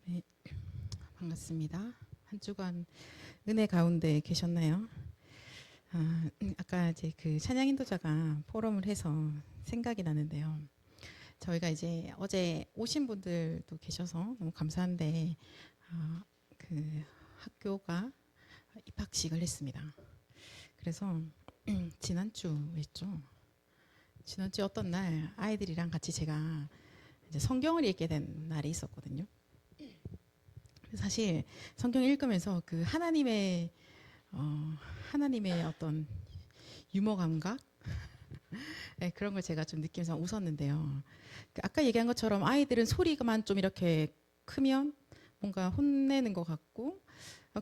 네, 반갑습니다. 한 주간 은혜 가운데 계셨나요? 아까 이제 그 찬양 인도자가 포럼을 해서 생각이 나는데요. 저희가 이제 어제 오신 분들도 계셔서 너무 감사한데 그 학교가 입학식을 했습니다. 그래서 지난주였죠. 지난주 어떤 날 아이들이랑 같이 제가 이제 성경을 읽게 된 날이 있었거든요. 사실 성경 읽으면서 그 하나님의 어떤 유머 감각 네, 그런 걸 제가 좀 느끼면서 웃었는데요. 그 아까 얘기한 것처럼 아이들은 소리만 좀 이렇게 크면 뭔가 혼내는 것 같고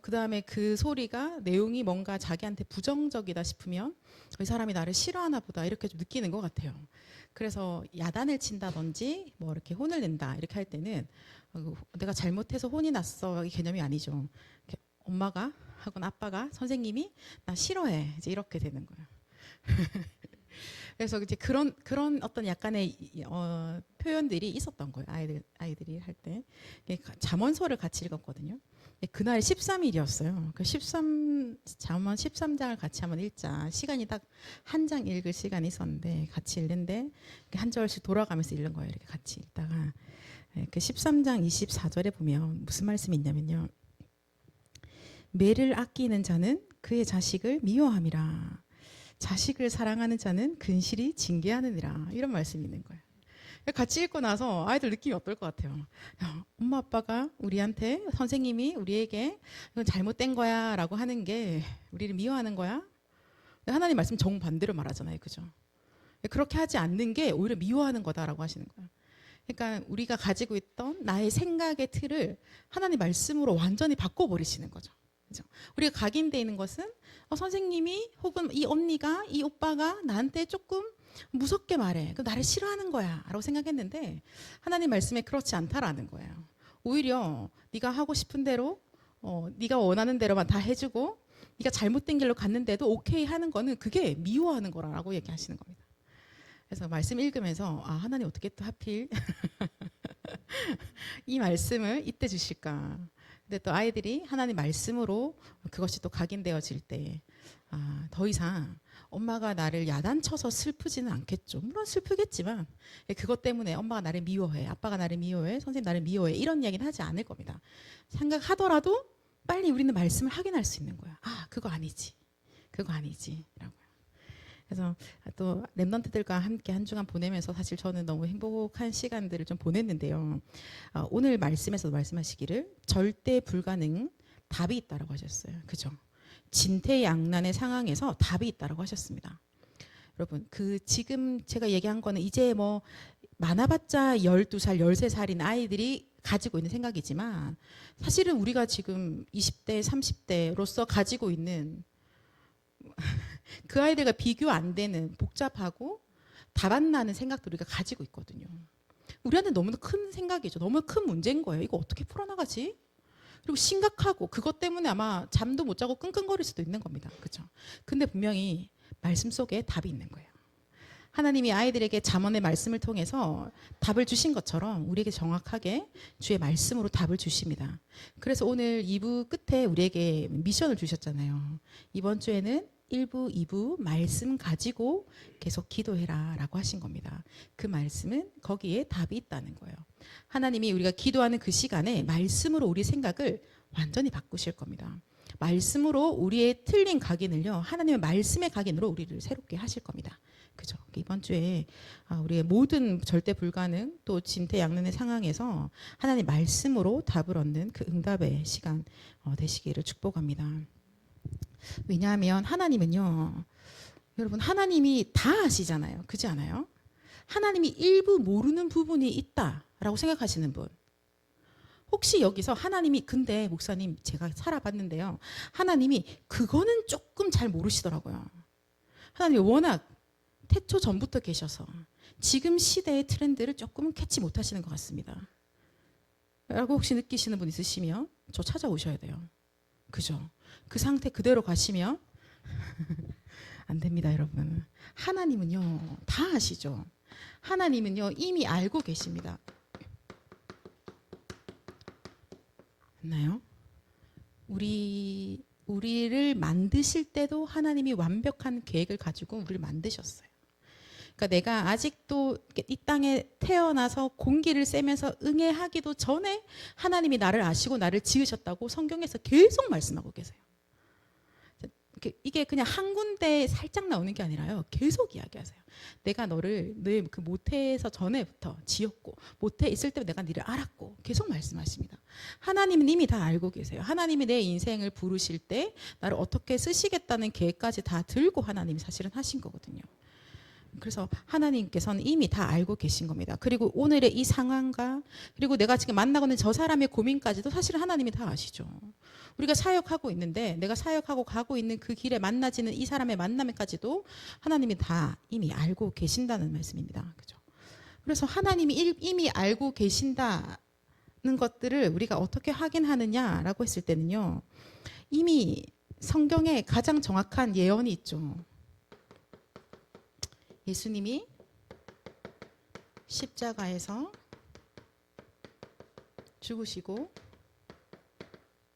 그 다음에 그 소리가 내용이 뭔가 자기한테 부정적이다 싶으면 이 사람이 나를 싫어하나 보다 이렇게 좀 느끼는 것 같아요. 그래서 야단을 친다든지 뭐 이렇게 혼을 낸다 이렇게 할 때는 내가 잘못해서 혼이 났어 이 개념이 아니죠. 엄마가 하거나 아빠가 선생님이 나 싫어해 이제 이렇게 되는 거예요. 그래서 이제 그런 어떤 약간의 표현들이 있었던 거예요. 아이들이 할 때. 잠언서를 같이 읽었거든요. 그날 13일이었어요. 그 잠언 13장을 같이 한번 읽자. 시간이 딱 한 장 읽을 시간이 있었는데 같이 읽는데 한 절씩 돌아가면서 읽는 거예요. 이렇게 같이 읽다가 그 13장 24절에 보면 무슨 말씀이 있냐면요. 매를 아끼는 자는 그의 자식을 미워함이라. 자식을 사랑하는 자는 근실이 징계하느니라. 이런 말씀이 있는 거예요. 같이 읽고 나서 아이들 느낌이 어떨 것 같아요? 야, 엄마 아빠가 우리한테 선생님이 우리에게 이건 잘못된 거야 라고 하는 게 우리를 미워하는 거야? 하나님 말씀 정반대로 말하잖아요. 그죠? 그렇게 하지 않는 게 오히려 미워하는 거다라고 하시는 거예요. 그러니까 우리가 가지고 있던 나의 생각의 틀을 하나님 말씀으로 완전히 바꿔버리시는 거죠. 그죠? 우리가 각인되어 있는 것은 선생님이 혹은 이 언니가 이 오빠가 나한테 조금 무섭게 말해. 그 나를 싫어하는 거야 라고 생각했는데 하나님 말씀에 그렇지 않다라는 거예요. 오히려 네가 하고 싶은 대로 네가 원하는 대로만 다 해주고 네가 잘못된 길로 갔는데도 오케이 하는 거는 그게 미워하는 거라고 얘기하시는 겁니다. 그래서 말씀 읽으면서 하나님 어떻게 또 하필 이 말씀을 이때 주실까. 근데 또 아이들이 하나님 말씀으로 그것이 또 각인되어질 때 더 이상 엄마가 나를 야단쳐서 슬프지는 않겠죠. 물론 슬프겠지만 그것 때문에 엄마가 나를 미워해, 아빠가 나를 미워해, 선생님 나를 미워해 이런 이야기는 하지 않을 겁니다. 생각하더라도 빨리 우리는 말씀을 확인할 수 있는 거야. 그거 아니지. 그거 아니지. 라고. 그래서 또 랩런트들과 함께 한 주간 보내면서 사실 저는 너무 행복한 시간들을 좀 보냈는데요. 오늘 말씀에서 말씀하시기를 절대 불가능 답이 있다라고 하셨어요. 그죠? 진퇴양난의 상황에서 답이 있다라고 하셨습니다. 여러분, 지금 제가 얘기한 거는 이제 뭐 많아봤자 12살, 13살인 아이들이 가지고 있는 생각이지만 사실은 우리가 지금 20대, 30대로서 가지고 있는 그 아이들과 비교 안 되는 복잡하고 답 안 나는 생각도 우리가 가지고 있거든요. 우리한테 너무나 큰 생각이죠. 너무 큰 문제인 거예요. 이거 어떻게 풀어나가지? 그리고 심각하고 그것 때문에 아마 잠도 못 자고 끙끙거릴 수도 있는 겁니다. 그렇죠? 근데 분명히 말씀 속에 답이 있는 거예요. 하나님이 아이들에게 잠언의 말씀을 통해서 답을 주신 것처럼 우리에게 정확하게 주의 말씀으로 답을 주십니다. 그래서 오늘 2부 끝에 우리에게 미션을 주셨잖아요. 이번 주에는 1부, 2부 말씀 가지고 계속 기도해라 라고 하신 겁니다. 그 말씀은 거기에 답이 있다는 거예요. 하나님이 우리가 기도하는 그 시간에 말씀으로 우리 생각을 완전히 바꾸실 겁니다. 말씀으로 우리의 틀린 각인을요, 하나님의 말씀의 각인으로 우리를 새롭게 하실 겁니다. 그죠? 이번 주에 우리의 모든 절대 불가능 또 진퇴양난의 상황에서 하나님 말씀으로 답을 얻는 그 응답의 시간 되시기를 축복합니다. 왜냐하면 하나님은요, 여러분 하나님이 다 아시잖아요. 그렇지 않아요? 하나님이 일부 모르는 부분이 있다라고 생각하시는 분. 혹시 여기서 하나님이 근데 목사님 제가 살아봤는데요. 하나님이 그거는 조금 잘 모르시더라고요. 하나님이 워낙 태초 전부터 계셔서 지금 시대의 트렌드를 조금은 캐치 못하시는 것 같습니다. 라고 혹시 느끼시는 분 있으시면 저 찾아오셔야 돼요. 그죠? 그 상태 그대로 가시면 안 됩니다, 여러분. 하나님은요, 다 아시죠? 하나님은요, 이미 알고 계십니다. 맞나요? 우리를 만드실 때도 하나님이 완벽한 계획을 가지고 우리를 만드셨어요. 그러니까 내가 아직도 이 땅에 태어나서 공기를 쐬면서 응애하기도 전에 하나님이 나를 아시고 나를 지으셨다고 성경에서 계속 말씀하고 계세요. 이게 그냥 한 군데 살짝 나오는 게 아니라요. 계속 이야기하세요. 내가 너를 내 그 모태에서 전에부터 지었고 모태에 있을 때 내가 너를 알았고 계속 말씀하십니다. 하나님은 이미 다 알고 계세요. 하나님이 내 인생을 부르실 때 나를 어떻게 쓰시겠다는 계획까지 다 들고 하나님이 사실은 하신 거거든요. 그래서 하나님께서는 이미 다 알고 계신 겁니다. 그리고 오늘의 이 상황과 그리고 내가 지금 만나고 있는 저 사람의 고민까지도 사실 하나님이 다 아시죠. 우리가 사역하고 있는데 내가 사역하고 가고 있는 그 길에 만나지는 이 사람의 만남까지도 하나님이 다 이미 알고 계신다는 말씀입니다. 그죠? 그래서 하나님이 이미 알고 계신다는 것들을 우리가 어떻게 확인하느냐라고 했을 때는요. 이미 성경에 가장 정확한 예언이 있죠. 예수님이 십자가에서 죽으시고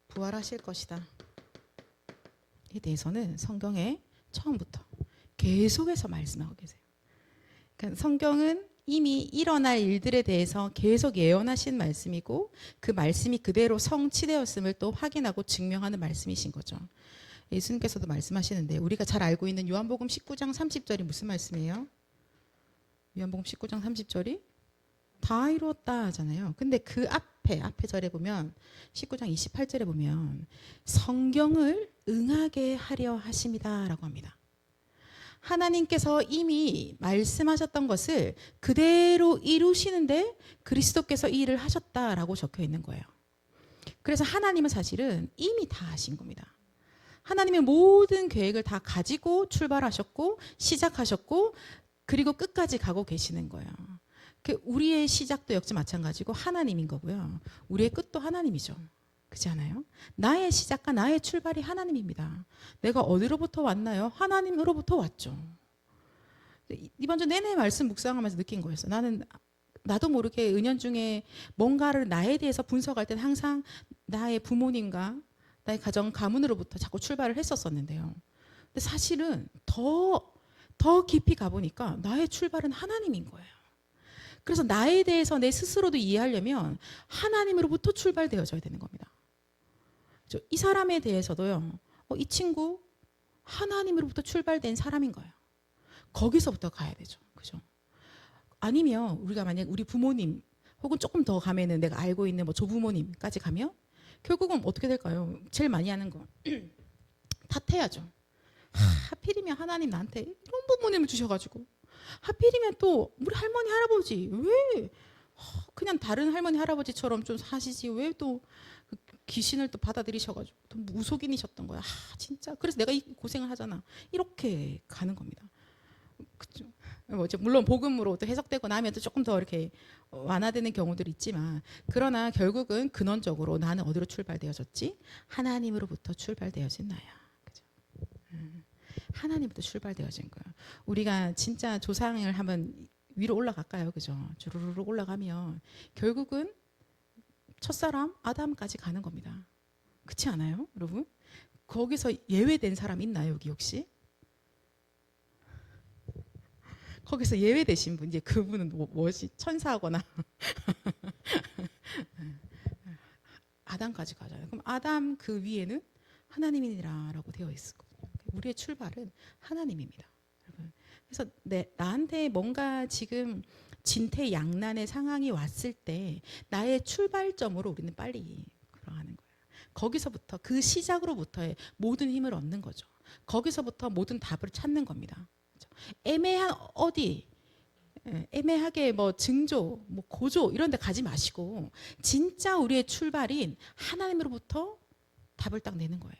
부활하실 것이다. 에 대해서는 성경에 처음부터 계속해서 말씀하고 계세요. 그러니까 성경은 이미 일어날 일들에 대해서 계속 예언하신 말씀이고 그 말씀이 그대로 성취되었음을 또 확인하고 증명하는 말씀이신 거죠. 예수님께서도 말씀하시는데 우리가 잘 알고 있는 요한복음 19장 30절이 무슨 말씀이에요? 요한복음 19장 30절이 다 이루었다 하잖아요. 근데 그 앞에 절에 보면 19장 28절에 보면 성경을 응하게 하려 하심이다라고 합니다. 하나님께서 이미 말씀하셨던 것을 그대로 이루시는데 그리스도께서 이 일을 하셨다라고 적혀 있는 거예요. 그래서 하나님은 사실은 이미 다 하신 겁니다. 하나님의 모든 계획을 다 가지고 출발하셨고 시작하셨고 그리고 끝까지 가고 계시는 거예요. 우리의 시작도 역시 마찬가지고 하나님인 거고요. 우리의 끝도 하나님이죠. 그렇지 않아요? 나의 시작과 나의 출발이 하나님입니다. 내가 어디로부터 왔나요? 하나님으로부터 왔죠. 이번 주 내내 말씀 묵상하면서 느낀 거였어요. 나도 모르게 은연중에 뭔가를 나에 대해서 분석할 때는 항상 나의 부모님과 나의 가정 가문으로부터 자꾸 출발을 했었었는데요. 근데 사실은 더 깊이 가보니까 나의 출발은 하나님인 거예요. 그래서 나에 대해서 내 스스로도 이해하려면 하나님으로부터 출발되어져야 되는 겁니다. 이 사람에 대해서도요. 이 친구 하나님으로부터 출발된 사람인 거예요. 거기서부터 가야 되죠. 그죠? 아니면 우리가 만약 우리 부모님 혹은 조금 더 가면은 내가 알고 있는 뭐 조부모님까지 가면 결국은 어떻게 될까요? 제일 많이 하는 거 탓해야죠. 하필이면 하나님 나한테 이런 부모님을 주셔가지고 하필이면 또 우리 할머니 할아버지 왜 그냥 다른 할머니 할아버지처럼 좀 사시지 왜 또 귀신을 또 받아들이셔가지고 또 무속인이셨던 거야. 진짜 그래서 내가 이 고생을 하잖아. 이렇게 가는 겁니다. 그죠? 물론 복음으로 또 해석되고 나면 또 조금 더 이렇게 완화되는 경우들이 있지만 그러나 결국은 근원적으로 나는 어디로 출발되어졌지? 하나님으로부터 출발되어진 나야. 그죠? 하나님부터 출발되어진 거야. 우리가 진짜 조상을 한번 위로 올라갈까요? 그죠? 주르르 올라가면 결국은 첫사람 아담까지 가는 겁니다. 그렇지 않아요? 여러분? 거기서 예외된 사람 있나요? 여기 혹시? 거기서 예외되신 분, 이제 그분은 무엇이 천사거나 아담까지 가잖아요. 그럼 아담 그 위에는 하나님이라고 되어 있거든요. 우리의 출발은 하나님입니다. 여러분. 그래서 나한테 뭔가 지금 진퇴양난의 상황이 왔을 때 나의 출발점으로 우리는 빨리 걸어가는 거예요. 거기서부터 그 시작으로부터의 모든 힘을 얻는 거죠. 거기서부터 모든 답을 찾는 겁니다. 애매한 애매하게 뭐 증조, 뭐 고조 이런 데 가지 마시고 진짜 우리의 출발인 하나님으로부터 답을 딱 내는 거예요.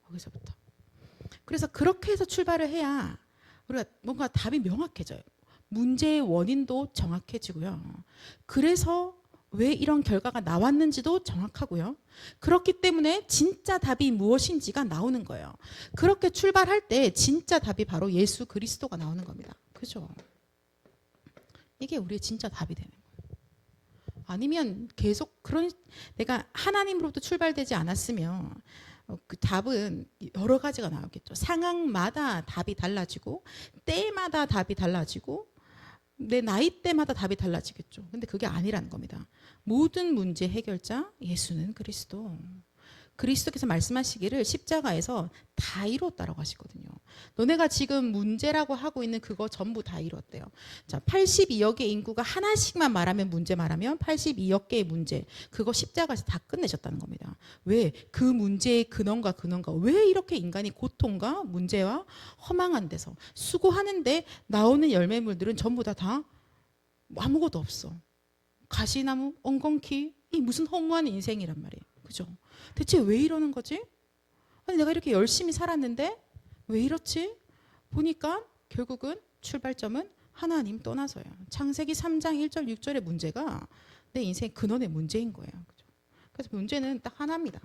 거기서부터. 그래서 그렇게 해서 출발을 해야 우리가 뭔가 답이 명확해져요. 문제의 원인도 정확해지고요. 그래서 왜 이런 결과가 나왔는지도 정확하고요. 그렇기 때문에 진짜 답이 무엇인지가 나오는 거예요. 그렇게 출발할 때 진짜 답이 바로 예수 그리스도가 나오는 겁니다. 그죠? 이게 우리의 진짜 답이 되는 거예요. 아니면 계속 그런 내가 하나님으로부터 출발되지 않았으면 그 답은 여러 가지가 나오겠죠. 상황마다 답이 달라지고 때마다 답이 달라지고 내 나이 때마다 답이 달라지겠죠. 근데 그게 아니라는 겁니다. 모든 문제 해결자 예수는 그리스도. 그리스도께서 말씀하시기를 십자가에서 다 이루었다라고 하시거든요. 너네가 지금 문제라고 하고 있는 그거 전부 다 이루었대요. 자, 82억의 인구가 하나씩만 말하면 문제 말하면 82억 개의 문제 그거 십자가에서 다 끝내셨다는 겁니다. 왜? 그 문제의 근원과 왜 이렇게 인간이 고통과 문제와 허망한 데서 수고하는데 나오는 열매물들은 전부 다 아무것도 없어. 가시나무, 엉겅퀴 이 무슨 허무한 인생이란 말이에요. 그죠? 대체 왜 이러는 거지? 아니 내가 이렇게 열심히 살았는데 왜 이렇지? 보니까 결국은 출발점은 하나님 떠나서요. 창세기 3장 1절 6절의 문제가 내 인생 근원의 문제인 거예요. 그죠? 그래서 문제는 딱 하나입니다.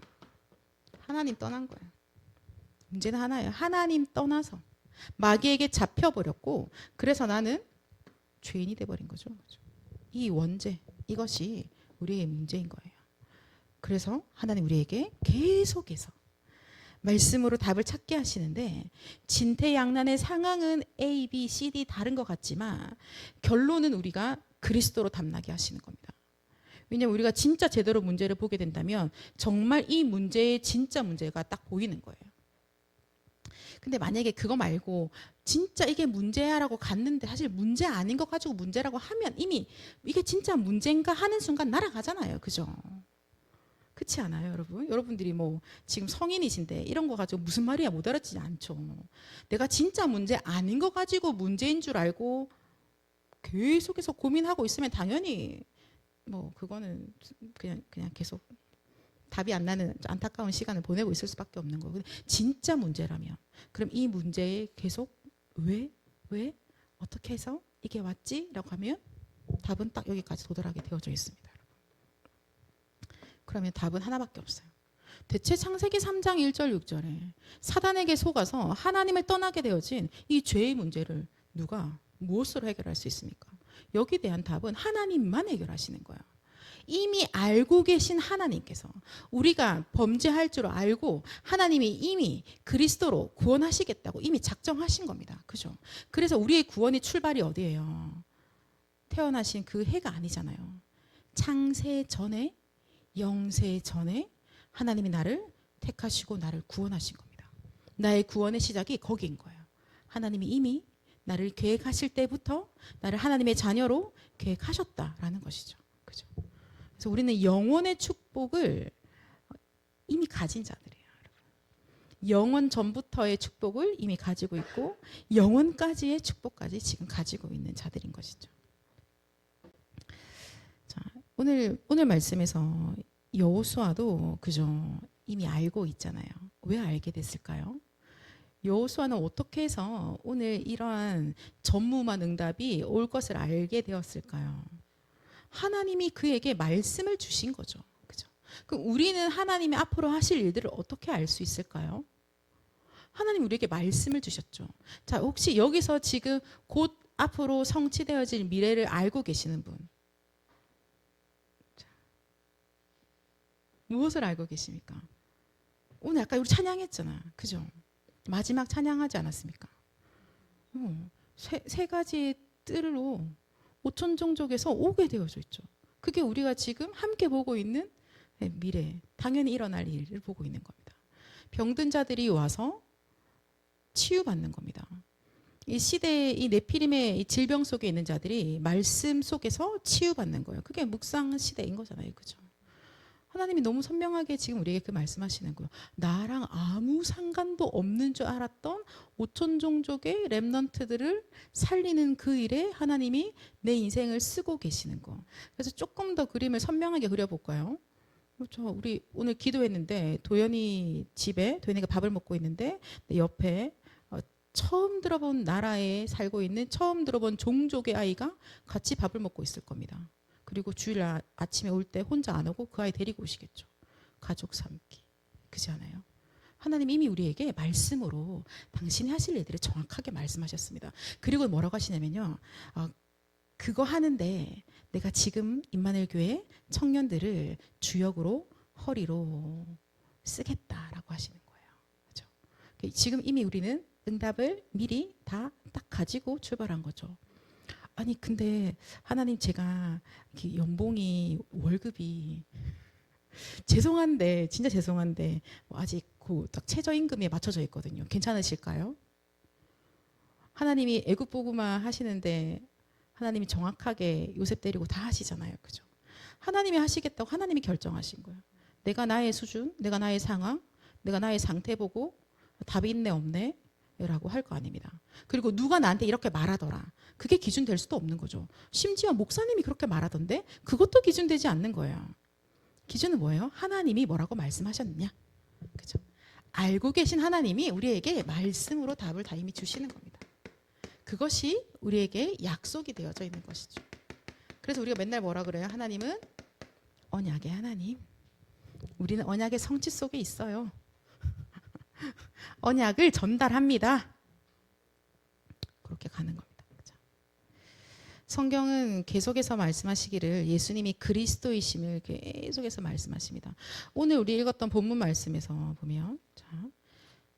하나님 떠난 거예요. 문제는 하나예요. 하나님 떠나서 마귀에게 잡혀버렸고 그래서 나는 죄인이 돼버린 거죠. 이 원죄 이것이 우리의 문제인 거예요. 그래서 하나님 우리에게 계속해서 말씀으로 답을 찾게 하시는데 진퇴양난의 상황은 A, B, C, D 다른 것 같지만 결론은 우리가 그리스도로 답나게 하시는 겁니다. 왜냐하면 우리가 진짜 제대로 문제를 보게 된다면 정말 이 문제의 진짜 문제가 딱 보이는 거예요. 근데 만약에 그거 말고 진짜 이게 문제야라고 갔는데 사실 문제 아닌 것 가지고 문제라고 하면 이미 이게 진짜 문제인가 하는 순간 날아가잖아요. 그죠? 그렇지 않아요, 여러분? 여러분들이 뭐 지금 성인이신데 이런 거 가지고 무슨 말이야 못 알아듣지 않죠. 내가 진짜 문제 아닌 거 가지고 문제인 줄 알고 계속해서 고민하고 있으면 당연히 뭐 그거는 그냥 계속 답이 안 나는 안타까운 시간을 보내고 있을 수밖에 없는 거고 진짜 문제라면 그럼 이 문제에 계속 왜 어떻게 해서 이게 왔지? 라고 하면 답은 딱 여기까지 도달하게 되어져 있습니다. 그러면 답은 하나밖에 없어요. 대체 창세기 3장 1절 6절에 사단에게 속아서 하나님을 떠나게 되어진 이 죄의 문제를 누가 무엇으로 해결할 수 있습니까? 여기에 대한 답은 하나님만 해결하시는 거예요. 이미 알고 계신 하나님께서 우리가 범죄할 줄 알고 하나님이 이미 그리스도로 구원하시겠다고 이미 작정하신 겁니다. 그죠? 그래서 우리의 구원의 출발이 어디예요? 태어나신 그 해가 아니잖아요. 창세 전에 영세 전에 하나님이 나를 택하시고 나를 구원하신 겁니다. 나의 구원의 시작이 거기인 거예요. 하나님이 이미 나를 계획하실 때부터 나를 하나님의 자녀로 계획하셨다라는 것이죠. 그죠? 그래서 우리는 영원의 축복을 이미 가진 자들이에요. 영원 전부터의 축복을 이미 가지고 있고 영원까지의 축복까지 지금 가지고 있는 자들인 것이죠. 자, 오늘 말씀에서 여호수아도 그죠? 이미 알고 있잖아요. 왜 알게 됐을까요? 여호수아는 어떻게 해서 오늘 이러한 전무만 응답이 올 것을 알게 되었을까요? 하나님이 그에게 말씀을 주신 거죠. 그죠? 그럼 우리는 하나님이 앞으로 하실 일들을 어떻게 알 수 있을까요? 하나님 우리에게 말씀을 주셨죠. 자, 혹시 여기서 지금 곧 앞으로 성취되어질 미래를 알고 계시는 분? 자, 무엇을 알고 계십니까? 오늘 아까 우리 찬양했잖아. 그죠? 마지막 찬양하지 않았습니까? 세 가지의 뜰로 5천 종족에서 오게 되어져 있죠. 그게 우리가 지금 함께 보고 있는 미래, 당연히 일어날 일을 보고 있는 겁니다. 병든 자들이 와서 치유받는 겁니다. 이 시대의 이 네피림의 이 질병 속에 있는 자들이 말씀 속에서 치유받는 거예요. 그게 묵상 시대인 거잖아요. 그죠? 하나님이 너무 선명하게 지금 우리에게 그 말씀하시는 거예요. 나랑 아무 상관도 없는 줄 알았던 5천 종족의 렘넌트들을 살리는 그 일에 하나님이 내 인생을 쓰고 계시는 거. 그래서 조금 더 그림을 선명하게 그려볼까요? 우리 오늘 기도했는데 도연이 집에 도연이가 밥을 먹고 있는데 옆에 처음 들어본 나라에 살고 있는 처음 들어본 종족의 아이가 같이 밥을 먹고 있을 겁니다. 그리고 주일 아침에 올 때 혼자 안 오고 그 아이 데리고 오시겠죠. 가족 삼기. 그렇지 않아요? 하나님 이미 우리에게 말씀으로 당신이 하실 일들을 정확하게 말씀하셨습니다. 그리고 뭐라고 하시냐면요. 그거 하는데 내가 지금 임마누엘 교회 청년들을 주역으로 허리로 쓰겠다라고 하시는 거예요. 그렇죠? 지금 이미 우리는 응답을 미리 다 딱 가지고 출발한 거죠. 아니 근데 하나님 제가 연봉이 월급이 죄송한데 진짜 죄송한데 아직 딱 최저임금에 맞춰져 있거든요. 괜찮으실까요? 하나님이 애국 보고만 하시는데 하나님이 정확하게 요셉 데리고 다 하시잖아요. 그죠? 하나님이 하시겠다고 하나님이 결정하신 거예요. 내가 나의 수준, 내가 나의 상황, 내가 나의 상태 보고 답이 있네 없네 라고 할 거 아닙니다. 그리고 누가 나한테 이렇게 말하더라. 그게 기준 될 수도 없는 거죠. 심지어 목사님이 그렇게 말하던데 그것도 기준 되지 않는 거예요. 기준은 뭐예요? 하나님이 뭐라고 말씀하셨느냐. 그죠? 알고 계신 하나님이 우리에게 말씀으로 답을 다 이미 주시는 겁니다. 그것이 우리에게 약속이 되어져 있는 것이죠. 그래서 우리가 맨날 뭐라 그래요? 하나님은 언약의 하나님. 우리는 언약의 성취 속에 있어요. 언약을 전달합니다. 그렇게 가는 겁니다. 그렇죠? 성경은 계속해서 말씀하시기를 예수님이 그리스도이심을 계속해서 말씀하십니다. 오늘 우리 읽었던 본문 말씀에서 보면 자,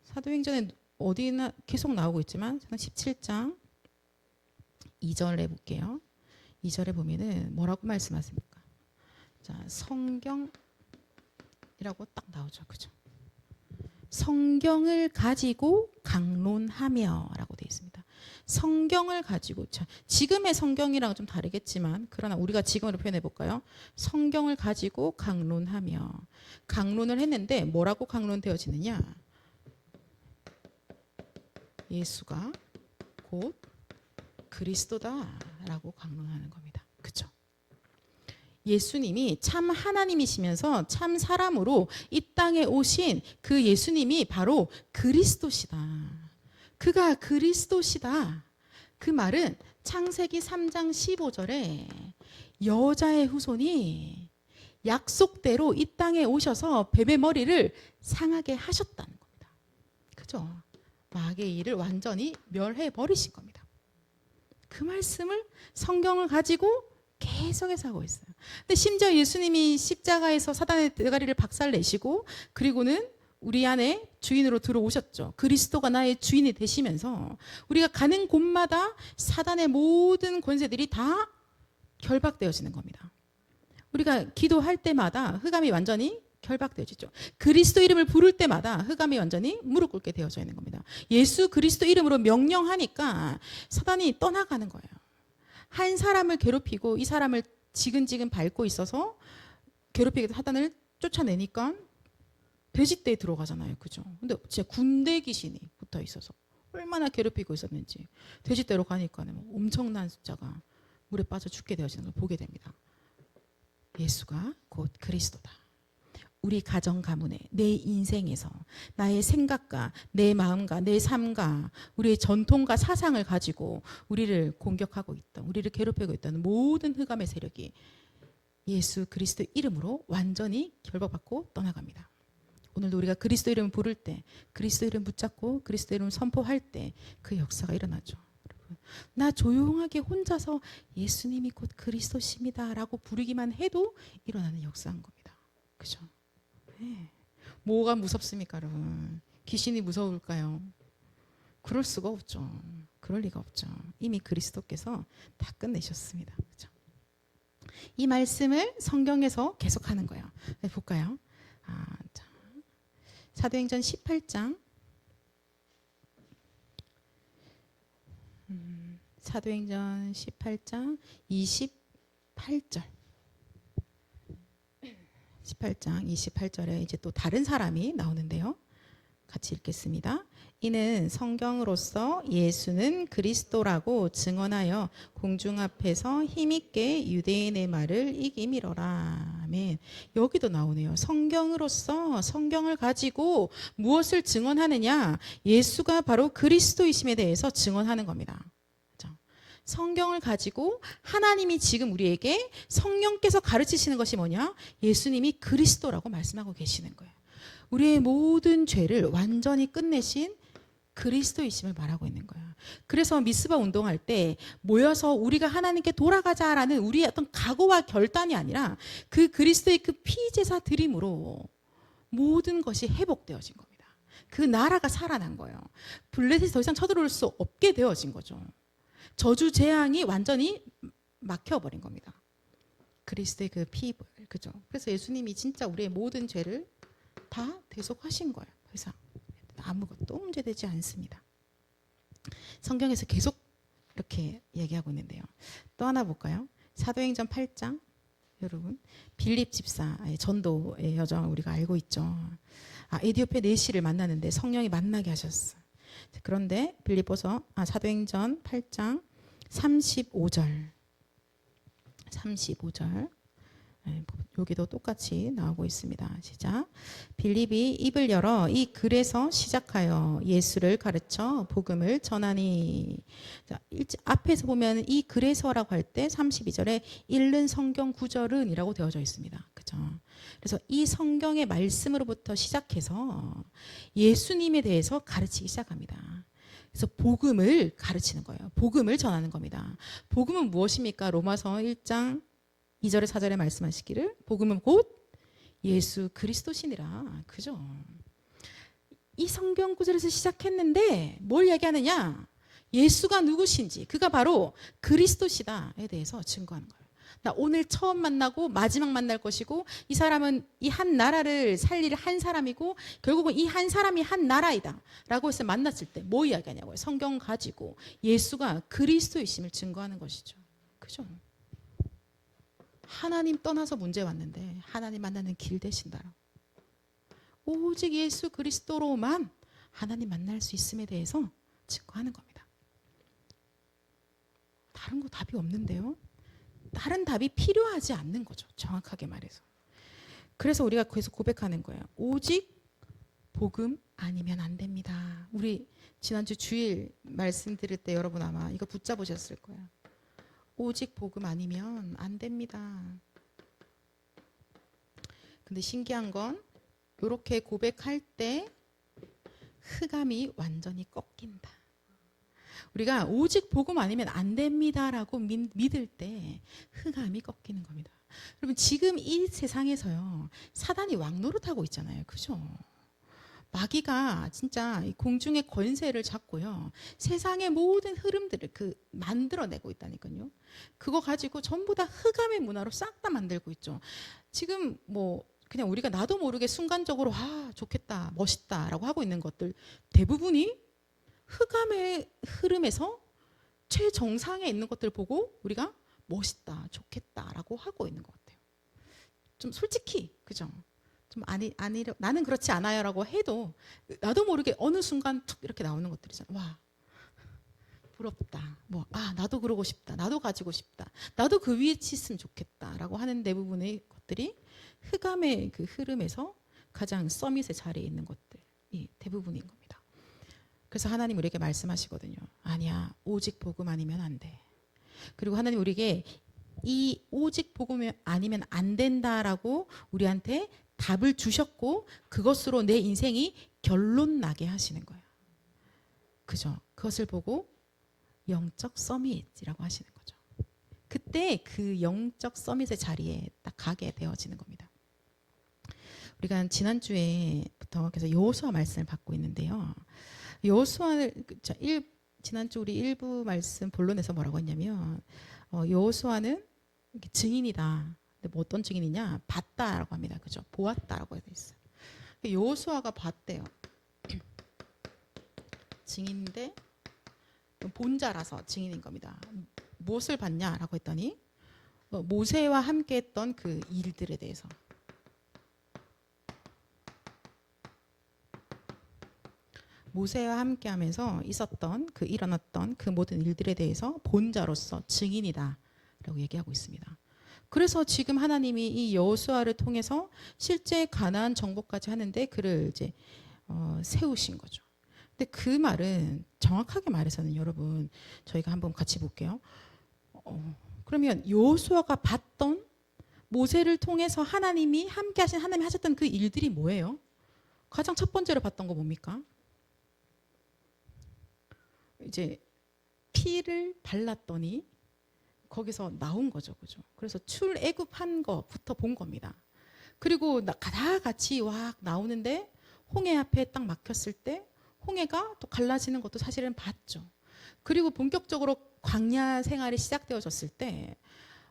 사도행전에 어디나 계속 나오고 있지만 17장 2절에 볼게요. 2절에 보면은 뭐라고 말씀하십니까? 자, 성경이라고 딱 나오죠. 그죠? 성경을 가지고 강론하며 라고 되어 있습니다. 성경을 가지고, 자, 지금의 성경이랑 좀 다르겠지만 그러나 우리가 지금으로 표현해 볼까요? 성경을 가지고 강론하며. 강론을 했는데 뭐라고 강론되어지느냐? 예수가 곧 그리스도다라고 강론하는 겁니다. 그렇죠? 예수님이 참 하나님이시면서 참 사람으로 이 땅에 오신 그 예수님이 바로 그리스도시다. 그가 그리스도시다. 그 말은 창세기 3장 15절에 여자의 후손이 약속대로 이 땅에 오셔서 뱀의 머리를 상하게 하셨다는 겁니다. 그죠? 마귀의 일을 완전히 멸해 버리신 겁니다. 그 말씀을 성경을 가지고 계속해서 하고 있어요. 근데 심지어 예수님이 십자가에서 사단의 대가리를 박살내시고 그리고는 우리 안에 주인으로 들어오셨죠. 그리스도가 나의 주인이 되시면서 우리가 가는 곳마다 사단의 모든 권세들이 다 결박되어지는 겁니다. 우리가 기도할 때마다 흑암이 완전히 결박되어지죠. 그리스도 이름을 부를 때마다 흑암이 완전히 무릎 꿇게 되어져 있는 겁니다. 예수 그리스도 이름으로 명령하니까 사단이 떠나가는 거예요. 한 사람을 괴롭히고 이 사람을 지근지근 밟고 있어서 괴롭히게 사단을 쫓아내니까 돼지떼에 들어가잖아요. 그죠? 근데 진짜 군대 귀신이 붙어 있어서 얼마나 괴롭히고 있었는지 돼지떼로 가니까는 엄청난 숫자가 물에 빠져 죽게 되어지는 걸 보게 됩니다. 예수가 곧 그리스도다. 우리 가정 가문에 내 인생에서 나의 생각과 내 마음과 내 삶과 우리의 전통과 사상을 가지고 우리를 공격하고 있던 우리를 괴롭히고 있던 모든 흑암의 세력이 예수 그리스도 이름으로 완전히 결박받고 떠나갑니다. 오늘도 우리가 그리스도 이름을 부를 때 그리스도 이름 붙잡고 그리스도 이름을 선포할 때 그 역사가 일어나죠. 여러분, 나 조용하게 혼자서 예수님이 곧 그리스도십니다 라고 부르기만 해도 일어나는 역사인 겁니다. 그죠? 네. 뭐가 무섭습니까, 여러분? 귀신이 무서울까요? 그럴 수가 없죠. 그럴 리가 없죠. 이미 그리스도께서 다 끝내셨습니다. 그렇죠? 이 말씀을 성경에서 계속하는 거예요. 네, 볼까요? 자, 사도행전 18장 사도행전 18장 28절 18장 28절에 이제 또 다른 사람이 나오는데요. 같이 읽겠습니다. 이는 성경으로서 예수는 그리스도라고 증언하여 공중 앞에서 힘있게 유대인의 말을 이기미러라. 아멘. 여기도 나오네요. 성경으로서 성경을 가지고 무엇을 증언하느냐? 예수가 바로 그리스도이심에 대해서 증언하는 겁니다. 성경을 가지고 하나님이 지금 우리에게 성령께서 가르치시는 것이 뭐냐? 예수님이 그리스도라고 말씀하고 계시는 거예요. 우리의 모든 죄를 완전히 끝내신 그리스도이심을 말하고 있는 거야. 그래서 미스바 운동할 때 모여서 우리가 하나님께 돌아가자라는 우리의 어떤 각오와 결단이 아니라 그 그리스도의 그 피제사 드림으로 모든 것이 회복되어진 겁니다. 그 나라가 살아난 거예요. 블레셋이 더 이상 쳐들어올 수 없게 되어진 거죠. 저주 재앙이 완전히 막혀버린 겁니다. 그리스도의 그 피입을, 그죠? 그래서 예수님이 진짜 우리의 모든 죄를 다 대속하신 거예요. 더 이상 아무것도 문제되지 않습니다. 성경에서 계속 이렇게 얘기하고 있는데요. 또 하나 볼까요? 사도행전 8장. 여러분, 빌립 집사의 전도의 여정을 우리가 알고 있죠. 에디오피아 내시를 만나는데 성령이 만나게 하셨어. 그런데 빌립보서 사도행전 8장 35절. 여기도 똑같이 나오고 있습니다. 시작. 빌립이 입을 열어 이 글에서 시작하여 예수를 가르쳐 복음을 전하니. 자, 앞에서 보면 이 글에서라고 할 때 32절에 읽는 성경 구절은 이라고 되어져 있습니다. 그죠? 그래서 이 성경의 말씀으로부터 시작해서 예수님에 대해서 가르치기 시작합니다. 그래서 복음을 가르치는 거예요. 복음을 전하는 겁니다. 복음은 무엇입니까? 로마서 1장 2절에 4절에 말씀하시기를 복음은 곧 예수 그리스도시니라. 그죠? 이 성경 구절에서 시작했는데 뭘 얘기하느냐? 예수가 누구신지, 그가 바로 그리스도시다에 대해서 증거하는 거예요. 나 오늘 처음 만나고 마지막 만날 것이고, 이 사람은 이 한 나라를 살릴 한 사람이고, 결국은 이 한 사람이 한 나라이다 라고 해서 만났을 때 뭐 이야기하냐고요? 성경 가지고 예수가 그리스도이심을 증거하는 것이죠. 그죠? 하나님 떠나서 문제 왔는데 하나님 만나는 길 되신다라고. 오직 예수 그리스도로만 하나님 만날 수 있음에 대해서 증거하는 겁니다. 다른 거 답이 없는데요. 다른 답이 필요하지 않는 거죠. 정확하게 말해서. 그래서 우리가 계속 고백하는 거예요. 오직 복음 아니면 안 됩니다. 우리 지난주 주일 말씀 드릴 때 여러분 아마 이거 붙잡으셨을 거예요. 오직 복음 아니면 안 됩니다. 근데 신기한 건 이렇게 고백할 때 흑암이 완전히 꺾인다. 우리가 오직 복음 아니면 안 됩니다라고 믿을 때 흑암이 꺾이는 겁니다. 여러분, 지금 이 세상에서요, 사단이 왕노릇하고 있잖아요. 그죠? 마귀가 진짜 공중의 권세를 잡고요, 세상의 모든 흐름들을 만들어내고 있다니까요. 그거 가지고 전부 다 흑암의 문화로 싹 다 만들고 있죠. 지금 그냥 우리가 나도 모르게 순간적으로 좋겠다, 멋있다라고 하고 있는 것들 대부분이 흑암의 흐름에서 최정상에 있는 것들 보고 우리가 멋있다, 좋겠다라고 하고 있는 것 같아요. 좀 솔직히, 그죠? 좀 나는 그렇지 않아요라고 해도 나도 모르게 어느 순간 툭 이렇게 나오는 것들이잖아요. 와, 부럽다. 나도 그러고 싶다. 나도 가지고 싶다. 나도 그 위에 있으면 좋겠다라고 하는 대부분의 것들이 흑암의 그 흐름에서 가장 서밋의 자리에 있는 것들이 대부분인 겁니다. 그래서 하나님 우리에게 말씀하시거든요. 아니야, 오직 복음 아니면 안 돼. 그리고 하나님 우리에게 이 오직 복음 아니면 안 된다라고 우리한테 답을 주셨고, 그것으로 내 인생이 결론 나게 하시는 거예요. 그죠? 그것을 보고 영적 서밋이라고 하시는 거죠. 그때 그 영적 서밋의 자리에 딱 가게 되어지는 겁니다. 우리가 지난주에부터 그래서 여호수아 말씀을 받고 있는데요. 여호수아를 지난주 우리 일부 말씀 본론에서 뭐라고 했냐면, 여호수아는 증인이다. 근데 어떤 증인이냐? 봤다라고 합니다. 그죠? 보았다라고 되어 있어요. 여호수아가 봤대요. 증인인데 본 자라서 증인인 겁니다. 무엇을 봤냐라고 했더니 모세와 함께 했던 그 일들에 대해서. 모세와 함께 하면서 일어났던 그 모든 일들에 대해서 본 자로서 증인이다라고 얘기하고 있습니다. 그래서 지금 하나님이 이 여호수아를 통해서 실제 가나안 정복까지 하는데 그를 이제 세우신 거죠. 근데 그 말은 정확하게 말해서는 여러분, 저희가 한번 같이 볼게요. 그러면 여호수아가 봤던 모세를 통해서 하나님이 함께 하셨던 그 일들이 뭐예요? 가장 첫 번째로 봤던 거 뭡니까? 이제 피를 발랐더니 거기서 나온 거죠, 그죠? 그래서 출애굽한 거부터 본 겁니다. 그리고 다 같이 와 나오는데 홍해 앞에 딱 막혔을 때 홍해가 또 갈라지는 것도 사실은 봤죠. 그리고 본격적으로 광야 생활이 시작되어졌을 때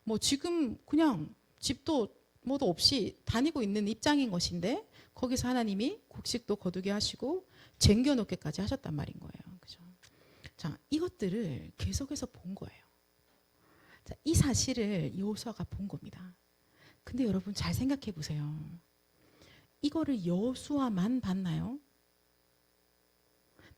뭐 지금 그냥 집도 뭐도 없이 다니고 있는 입장인 것인데 거기서 하나님이 곡식도 거두게 하시고 쟁겨놓게까지 하셨단 말인 거예요. 그죠? 자, 이것들을 계속해서 본 거예요. 자, 이 사실을 여호수아가 본 겁니다. 근데 여러분 잘 생각해 보세요. 이거를 여호수아만 봤나요?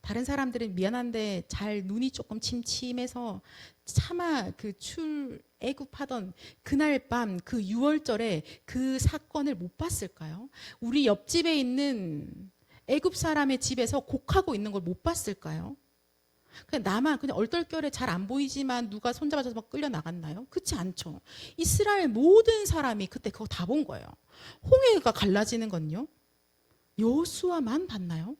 다른 사람들은 미안한데 잘 눈이 조금 침침해서 차마 그 출애굽하던 그날 밤 그 6월절에 그 사건을 못 봤을까요? 우리 옆집에 있는 애굽 사람의 집에서 곡하고 있는 걸 못 봤을까요? 그냥 나만 그냥 얼떨결에 잘 안 보이지만 누가 손잡아줘서 막 끌려 나갔나요? 그렇지 않죠. 이스라엘 모든 사람이 그때 그거 다 본 거예요. 홍해가 갈라지는 건요. 여호수아만 봤나요?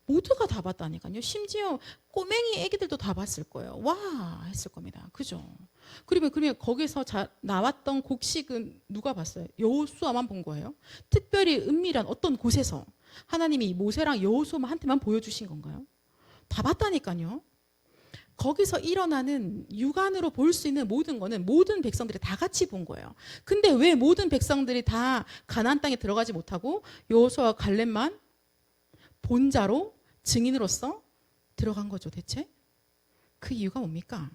모두가 다 봤다니까요. 심지어 꼬맹이 애기들도 다 봤을 거예요. 와 했을 겁니다. 그죠? 그러면 거기서 나왔던 곡식은 누가 봤어요? 여호수아만 본 거예요. 특별히 은밀한 어떤 곳에서 하나님이 모세랑 여호수아한테만 보여주신 건가요? 다 봤다니까요. 거기서 일어나는 육안으로 볼 수 있는 모든 거는 모든 백성들이 다 같이 본 거예요. 근데 왜 모든 백성들이 다 가나안 땅에 들어가지 못하고 여호수아와 갈렙만 본자로 증인으로서 들어간 거죠, 대체? 그 이유가 뭡니까?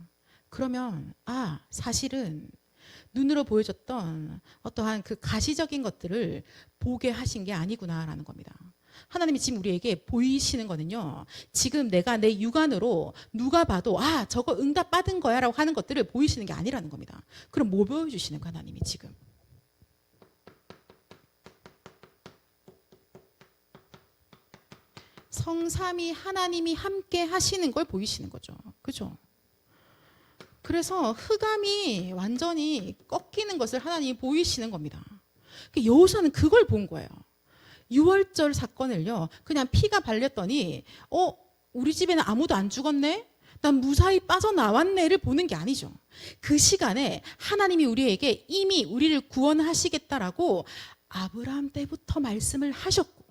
그러면 사실은 눈으로 보여줬던 어떠한 그 가시적인 것들을 보게 하신 게 아니구나라는 겁니다. 하나님이 지금 우리에게 보이시는 거는요, 지금 내가 내 육안으로 누가 봐도 저거 응답 받은 거야 라고 하는 것들을 보이시는 게 아니라는 겁니다. 그럼 뭐 보여주시는 거야, 하나님이 지금? 성삼위 하나님이 함께 하시는 걸 보이시는 거죠. 그죠? 그래서 흑암이 완전히 꺾이는 것을 하나님이 보이시는 겁니다. 여호수아는 그걸 본 거예요. 6월절 사건을요, 그냥 피가 발렸더니 우리 집에는 아무도 안 죽었네? 난 무사히 빠져나왔네를 보는 게 아니죠. 그 시간에 하나님이 우리에게 이미 우리를 구원하시겠다라고 아브라함 때부터 말씀을 하셨고,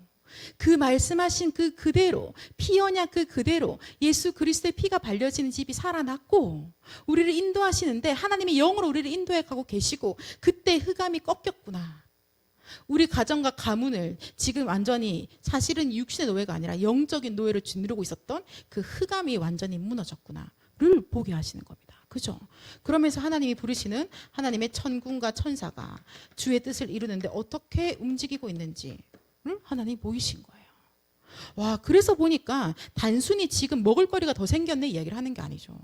그 말씀하신 그대로 피 언약 그대로 예수 그리스도의 피가 발려지는 집이 살아났고 우리를 인도하시는데 하나님이 영으로 우리를 인도해 가고 계시고, 그때 흑암이 꺾였구나. 우리 가정과 가문을 지금 완전히 사실은 육신의 노예가 아니라 영적인 노예를 짓누르고 있었던 그 흑암이 완전히 무너졌구나를 보게 하시는 겁니다. 그죠? 그러면서 하나님이 부르시는 하나님의 천군과 천사가 주의 뜻을 이루는데 어떻게 움직이고 있는지 하나님이 보이신 거예요. 와, 그래서 보니까 단순히 지금 먹을거리가 더 생겼네 이야기를 하는 게 아니죠.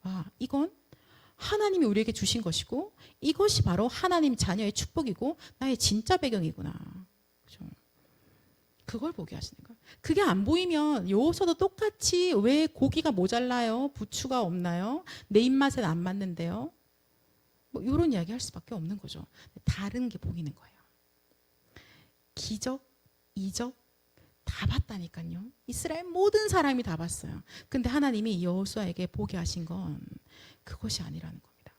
와, 이건 하나님이 우리에게 주신 것이고 이것이 바로 하나님 자녀의 축복이고 나의 진짜 배경이구나. 그죠? 그걸 보게 하시는 거예요. 그게 안 보이면 여호수아도 똑같이 왜 고기가 모자라요? 부추가 없나요? 내 입맛엔 안 맞는데요? 뭐 이런 이야기 할 수밖에 없는 거죠. 다른 게 보이는 거예요. 기적, 이적 다 봤다니까요. 이스라엘 모든 사람이 다 봤어요. 근데 하나님이 여호수아에게 보게 하신 건 그것이 아니라는 겁니다.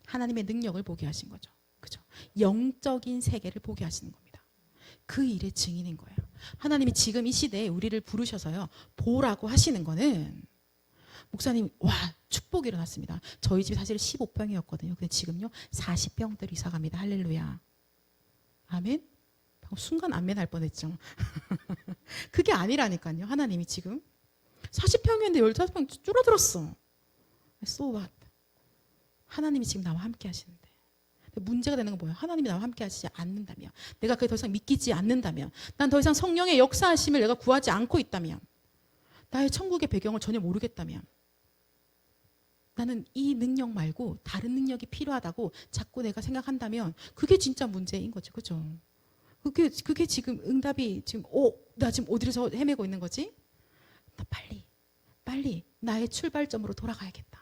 하나님의 능력을 보게 하신 거죠. 그죠? 영적인 세계를 보게 하시는 겁니다. 그 일의 증인인 거예요. 하나님이 지금 이 시대에 우리를 부르셔서요, 보라고 하시는 거는, 목사님, 축복이 일어났습니다. 저희 집 사실 15평이었거든요. 근데 지금요 40평대로 이사 갑니다. 할렐루야. 아멘. 순간 아멘 할 뻔했죠. 그게 아니라니까요. 하나님이 지금 40평이었는데 15평 줄어들었어. So what? 하나님이 지금 나와 함께 하시는데, 문제가 되는 건 뭐예요? 하나님이 나와 함께 하시지 않는다면, 내가 그게 더 이상 믿기지 않는다면, 난 더 이상 성령의 역사하심을 내가 구하지 않고 있다면, 나의 천국의 배경을 전혀 모르겠다면, 나는 이 능력 말고 다른 능력이 필요하다고 자꾸 내가 생각한다면 그게 진짜 문제인 거죠. 그죠? 그게 지금 응답이 지금 나 지금 어디서 헤매고 있는 거지? 나 빨리 나의 출발점으로 돌아가야겠다.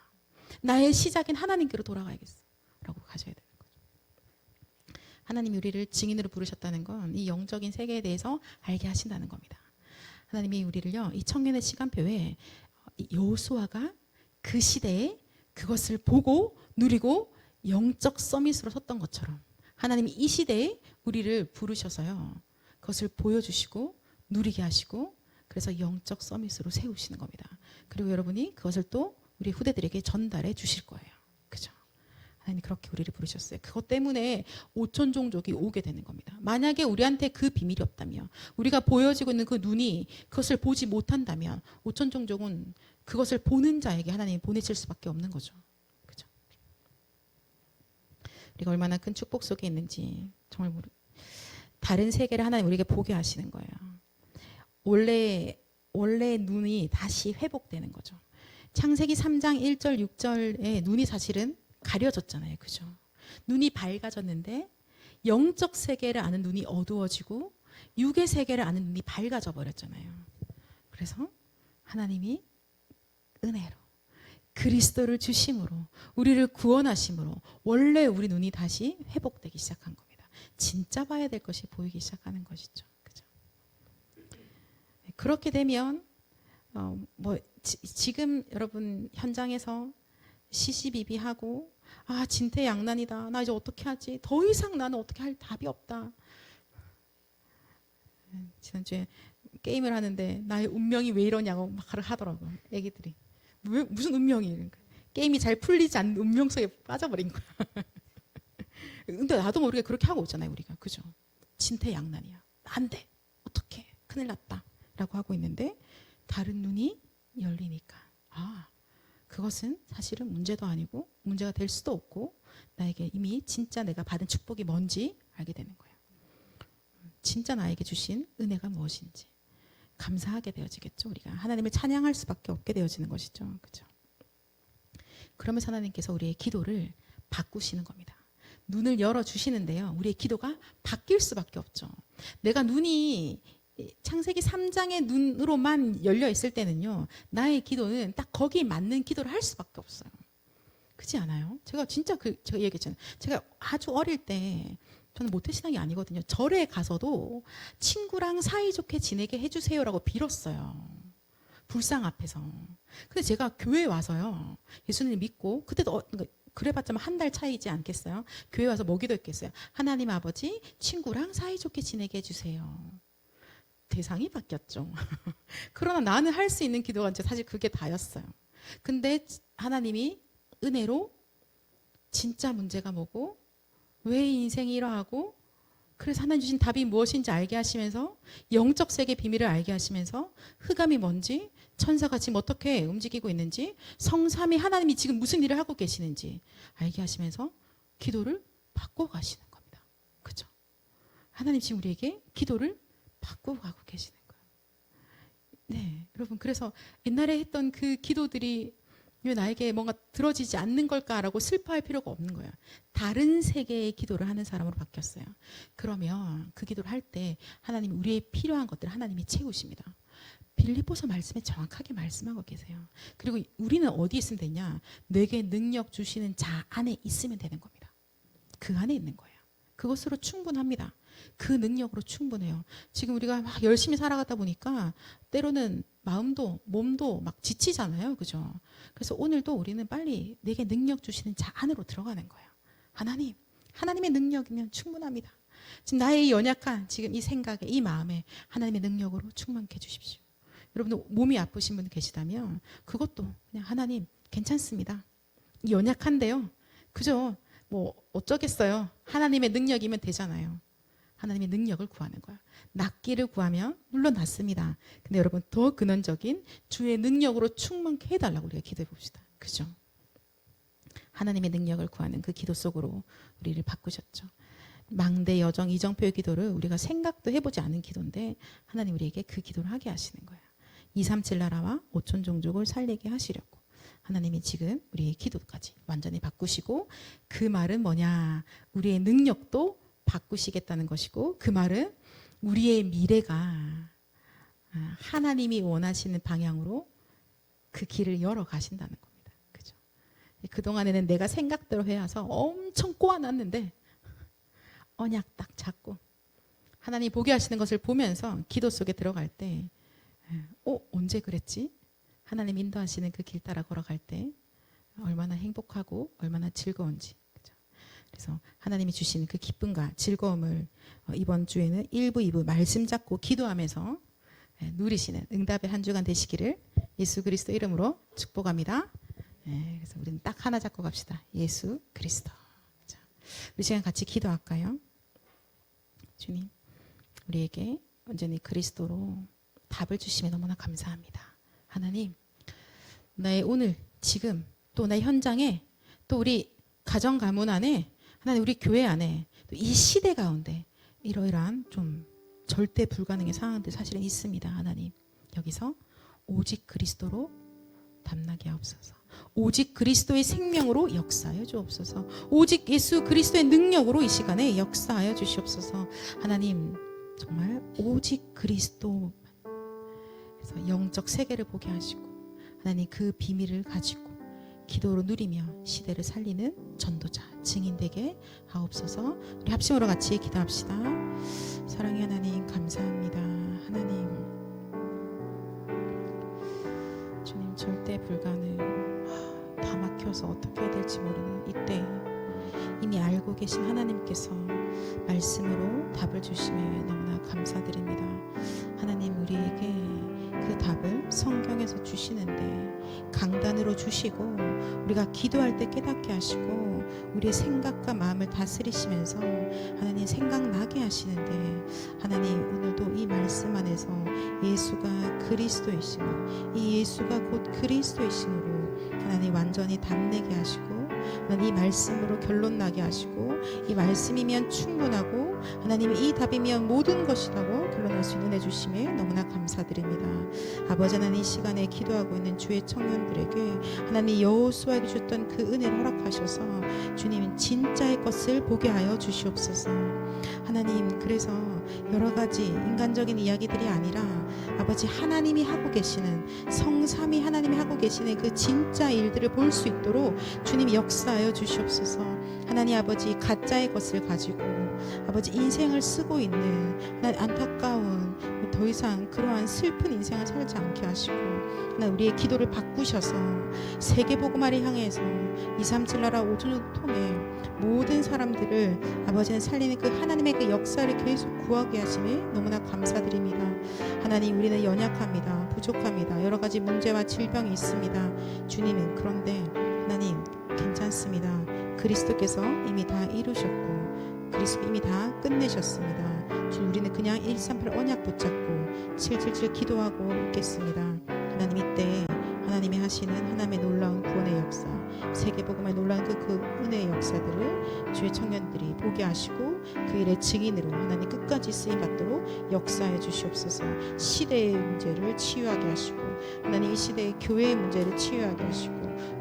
나의 시작인 하나님께로 돌아가야겠어 라고 가셔야 되는 거죠. 하나님이 우리를 증인으로 부르셨다는 건 이 영적인 세계에 대해서 알게 하신다는 겁니다. 하나님이 우리를요, 이 청년의 시간표에 여호수아가 그 시대에 그것을 보고 누리고 영적 서밋으로 섰던 것처럼 하나님이 이 시대에 우리를 부르셔서요. 그것을 보여주시고 누리게 하시고 그래서 영적 서밋으로 세우시는 겁니다. 그리고 여러분이 그것을 또 우리 후대들에게 전달해 주실 거예요. 그죠? 하나님이 그렇게 우리를 부르셨어요. 그것 때문에 5천 종족이 오게 되는 겁니다. 만약에 우리한테 그 비밀이 없다면 우리가 보여지고 있는 그 눈이 그것을 보지 못한다면 5천 종족은 그것을 보는 자에게 하나님이 보내실 수밖에 없는 거죠. 그죠? 우리가 얼마나 큰 축복 속에 있는지 정말 다른 세계를 하나님 우리에게 보게 하시는 거예요. 원래 눈이 다시 회복되는 거죠. 창세기 3장 1절 6절에 눈이 사실은 가려졌잖아요. 그죠? 눈이 밝아졌는데 영적 세계를 아는 눈이 어두워지고 육의 세계를 아는 눈이 밝아져 버렸잖아요. 그래서 하나님이 은혜로 그리스도를 주심으로 우리를 구원하심으로 원래 우리 눈이 다시 회복되기 시작한 겁니다. 진짜 봐야 될 것이 보이기 시작하는 것이죠. 그죠? 그렇게 되면 지금 여러분 현장에서 시시비비하고 진퇴양난이다. 나 이제 어떻게 하지? 더 이상 나는 어떻게 할 답이 없다. 지난주에 게임을 하는데 나의 운명이 왜 이러냐고 막 하더라고요. 애기들이. 왜, 무슨 운명이? 게임이 잘 풀리지 않는 운명 속에 빠져버린 거야. 근데 나도 모르게 그렇게 하고 있잖아요. 우리가. 그죠? 진퇴양난이야. 안 돼. 어떡해. 큰일 났다. 라고 하고 있는데 다른 눈이 열리니까 그것은 사실은 문제도 아니고 문제가 될 수도 없고 나에게 이미 진짜 내가 받은 축복이 뭔지 알게 되는 거예요. 진짜 나에게 주신 은혜가 무엇인지 감사하게 되어지겠죠. 우리가 하나님을 찬양할 수밖에 없게 되어지는 것이죠. 그렇죠? 그러면서 하나님께서 우리의 기도를 바꾸시는 겁니다. 눈을 열어주시는데요. 우리의 기도가 바뀔 수밖에 없죠. 내가 눈이 창세기 3장의 눈으로만 열려 있을 때는요. 나의 기도는 딱 거기에 맞는 기도를 할 수밖에 없어요. 그렇지 않아요? 제가 진짜 제가 얘기했잖아요. 제가 아주 어릴 때 저는 모태신앙이 아니거든요. 절에 가서도 친구랑 사이좋게 지내게 해주세요라고 빌었어요. 불상 앞에서. 근데 제가 교회에 와서요. 예수님 믿고 그때도 그래봤자 한 달 차이지 않겠어요? 교회 와서 뭐 기도했겠어요? 하나님 아버지 친구랑 사이좋게 지내게 해주세요. 대상이 바뀌었죠. 그러나 나는 할 수 있는 기도가 이제 사실 그게 다였어요. 근데 하나님이 은혜로 진짜 문제가 뭐고 왜 인생이 이러하고 그래서 하나님 주신 답이 무엇인지 알게 하시면서 영적 세계 비밀을 알게 하시면서 흑암이 뭔지 천사가 지금 어떻게 움직이고 있는지 성삼위 하나님이 지금 무슨 일을 하고 계시는지 알게 하시면서 기도를 바꿔 가시는 겁니다. 그죠? 하나님 지금 우리에게 기도를 바꾸고 가고 계시는 거예요. 네, 여러분 그래서 옛날에 했던 그 기도들이 왜 나에게 뭔가 들어지지 않는 걸까라고 슬퍼할 필요가 없는 거예요. 다른 세계의 기도를 하는 사람으로 바뀌었어요. 그러면 그 기도를 할 때 하나님이 우리의 필요한 것들을 하나님이 채우십니다. 빌립보서 말씀에 정확하게 말씀하고 계세요. 그리고 우리는 어디 있으면 되냐? 내게 능력 주시는 자 안에 있으면 되는 겁니다. 그 안에 있는 거예요. 그것으로 충분합니다. 그 능력으로 충분해요. 지금 우리가 막 열심히 살아가다 보니까 때로는 마음도 몸도 막 지치잖아요. 그죠? 그래서 오늘도 우리는 빨리 내게 능력 주시는 자 안으로 들어가는 거예요. 하나님의 능력이면 충분합니다. 지금 나의 연약한 지금 이 생각에 이 마음에 하나님의 능력으로 충만케 해주십시오. 여러분 몸이 아프신 분 계시다면 그것도 그냥 하나님 괜찮습니다. 연약한데요. 그죠? 뭐 어쩌겠어요. 하나님의 능력이면 되잖아요. 하나님의 능력을 구하는 거야. 낫기를 구하면 물론 낫습니다. 근데 여러분 더 근원적인 주의 능력으로 충만케 해달라고 우리가 기도해 봅시다. 그죠? 하나님의 능력을 구하는 그 기도 속으로 우리를 바꾸셨죠. 망대 여정 이정표의 기도를 우리가 생각도 해보지 않은 기도인데 하나님 우리에게 그 기도를 하게 하시는 거예요. 237 나라와 5천 종족을 살리게 하시려고 하나님이 지금 우리의 기도까지 완전히 바꾸시고 그 말은 뭐냐? 우리의 능력도 바꾸시겠다는 것이고 그 말은 우리의 미래가 하나님이 원하시는 방향으로 그 길을 열어 가신다는 겁니다. 그죠? 그동안에는 내가 생각대로 해와서 엄청 꼬아놨는데 언약 딱 잡고 하나님 보게 하시는 것을 보면서 기도 속에 들어갈 때 언제 그랬지? 하나님 인도하시는 그 길 따라 걸어갈 때 얼마나 행복하고 얼마나 즐거운지. 그죠? 그래서 하나님이 주시는 그 기쁨과 즐거움을 이번 주에는 1부, 2부 말씀 잡고 기도하면서 누리시는 응답의 한 주간 되시기를 예수 그리스도 이름으로 축복합니다. 그래서 우리는 딱 하나 잡고 갑시다. 예수 그리스도. 자, 우리 시간 같이 기도할까요? 주님, 우리에게 온전히 그리스도로 답을 주시면 너무나 감사합니다. 하나님, 나의 오늘, 지금, 또 나의 현장에, 또 우리 가정 가문 안에, 하나님 우리 교회 안에, 또 이 시대 가운데 이러이러한 좀 절대 불가능의 상황들 사실은 있습니다. 하나님, 여기서 오직 그리스도로 담나게 하옵소서. 오직 그리스도의 생명으로 역사하여 주옵소서. 오직 예수 그리스도의 능력으로 이 시간에 역사하여 주시옵소서. 하나님, 정말 오직 그리스도, 그래서 영적 세계를 보게 하시고 하나님 그 비밀을 가지고 기도로 누리며 시대를 살리는 전도자, 증인되게 하옵소서. 우리 합심으로 같이 기도합시다. 사랑의 하나님, 감사합니다. 하나님, 주님, 절대 불가능, 다 막혀서 어떻게 해야 될지 모르는 이때 이미 알고 계신 하나님께서 말씀으로 답을 주심에 너무나 감사드립니다. 하나님, 우리에게 그 답을 성경에서 주시는데 강단으로 주시고 우리가 기도할 때 깨닫게 하시고 우리의 생각과 마음을 다스리시면서 하나님 생각나게 하시는데, 하나님 오늘도 이 말씀 안에서 예수가 그리스도이심을, 이 예수가 곧 그리스도이심으로 하나님 완전히 답내게 하시고 하나님 이 말씀으로 결론 나게 하시고 이 말씀이면 충분하고 하나님이 이 답이면 모든 것이라고 결론할 수 있는 은혜 주심에 너무나 감사드립니다. 아버지 하나님, 이 시간에 기도하고 있는 주의 청년들에게 하나님 여호수아에게 주셨던 그 은혜를 허락하셔서 주님 진짜의 것을 보게 하여 주시옵소서. 하나님, 그래서 여러 가지 인간적인 이야기들이 아니라 아버지 하나님이 하고 계시는, 성삼위 하나님이 하고 계시는 그 진짜 일들을 볼 수 있도록 주님이 역사하여 주시옵소서. 하나님 아버지, 가짜의 것을 가지고 아버지 인생을 쓰고 있는 하나님 안타까운, 더 이상 그러한 슬픈 인생을 살지 않게 하시고 하나님 우리의 기도를 바꾸셔서 세계복음화를 향해서 237 나라 5천년 통해 모든 사람들을 아버지는 살리는 그 하나님의 그 역사를 계속 구하게 하심에 너무나 감사드립니다. 하나님, 우리는 연약합니다. 부족합니다. 여러 가지 문제와 질병이 있습니다. 주님은 그런데 하나님 괜찮습니다. 그리스도께서 이미 다 이루셨고 그리스도 이미 다 끝내셨습니다. 주님, 우리는 그냥 138 언약 붙잡고 777 기도하고 있겠습니다. 하나님, 이때 하나님이 하시는 하나님의 놀라운 구원의 역사, 세계복음의 놀라운 그 은혜의 역사들을 주의 청년들이 보게 하시고 그 일의 증인으로 하나님 끝까지 쓰임받도록 역사해 주시옵소서. 시대의 문제를 치유하게 하시고 하나님 이 시대의 교회의 문제를 치유하게 하시고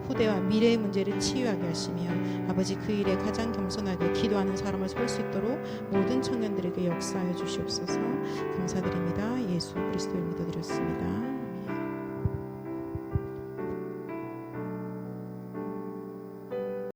후대와 미래의 문제를 치유하게 하시며 아버지 그 일에 가장 겸손하게 기도하는 사람을 설 수 있도록 모든 청년들에게 역사해 주시옵소서. 감사드립니다. 예수 그리스도의 이름으로 기도드렸습니다.